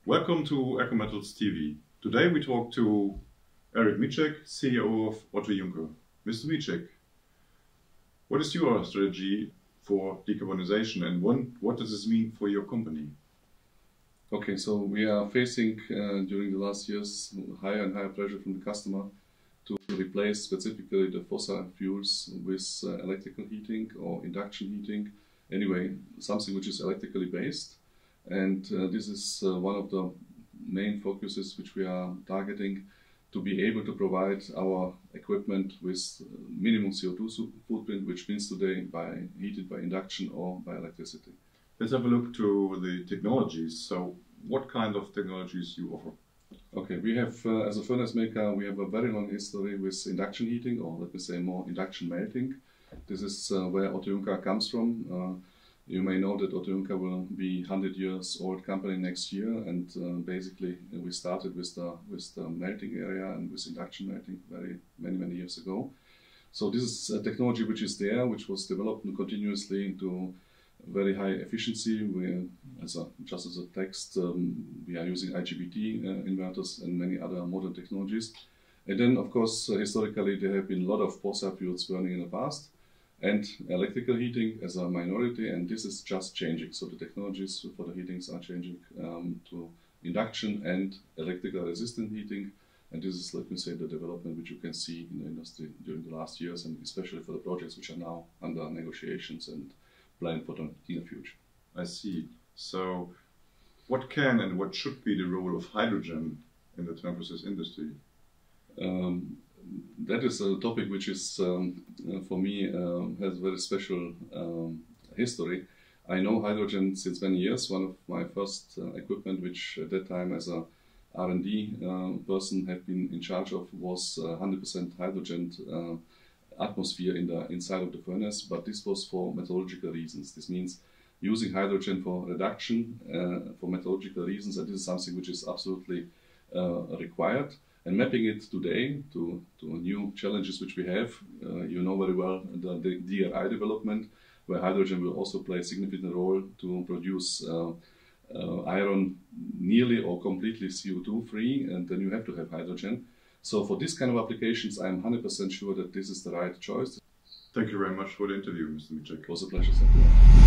Welcome to ecoMetals TV. Today we talk to Erik Míček, CEO of Otto Junker. Mr. Míček, what is your strategy for decarbonization and what does this mean for your company? Okay, so we are facing during the last years higher and higher pressure from the customer to replace specifically the fossil fuels with electrical heating or induction heating. Anyway, something which is electrically based. And this is one of the main focuses which we are targeting, to be able to provide our equipment with minimum CO2 footprint, which means today heated by induction or by electricity. Let's have a look to the technologies. So what kind of technologies you offer? Okay, we have, as a furnace maker, we have a very long history with induction heating, or let me say more induction melting. This is where Otto Junker comes from. You may know that Otto Junker will be 100 years old company next year, and basically we started with the melting area and with induction melting many years ago. So this is a technology which is there, which was developed continuously to very high efficiency. Just as a text, we are using IGBT inverters and many other modern technologies. And then, of course, historically there have been a lot of fossil fuels burning in the past, and electrical heating as a minority, and this is just changing. So the technologies for the heatings are changing to induction and electrical resistant heating, and this is, let me say, the development which you can see in the industry during the last years, and especially for the projects which are now under negotiations and planned for the near future. I see. So what can and what should be the role of hydrogen in the thermal process industry? That is a topic which is, for me, has very special history. I know hydrogen since many years. One of my first equipment, which at that time as a R&D person have been in charge of, was 100% hydrogen atmosphere inside of the furnace, but this was for metallurgical reasons. This means using hydrogen for reduction for metallurgical reasons, and this is something which is absolutely required. And mapping it today to new challenges which we have, you know very well the DRI development, where hydrogen will also play a significant role to produce iron nearly or completely CO2 free, and then you have to have hydrogen. So for this kind of applications, I'm 100% sure that this is the right choice. Thank you very much for the interview, Mr. Míček. It was a pleasure. Thank you.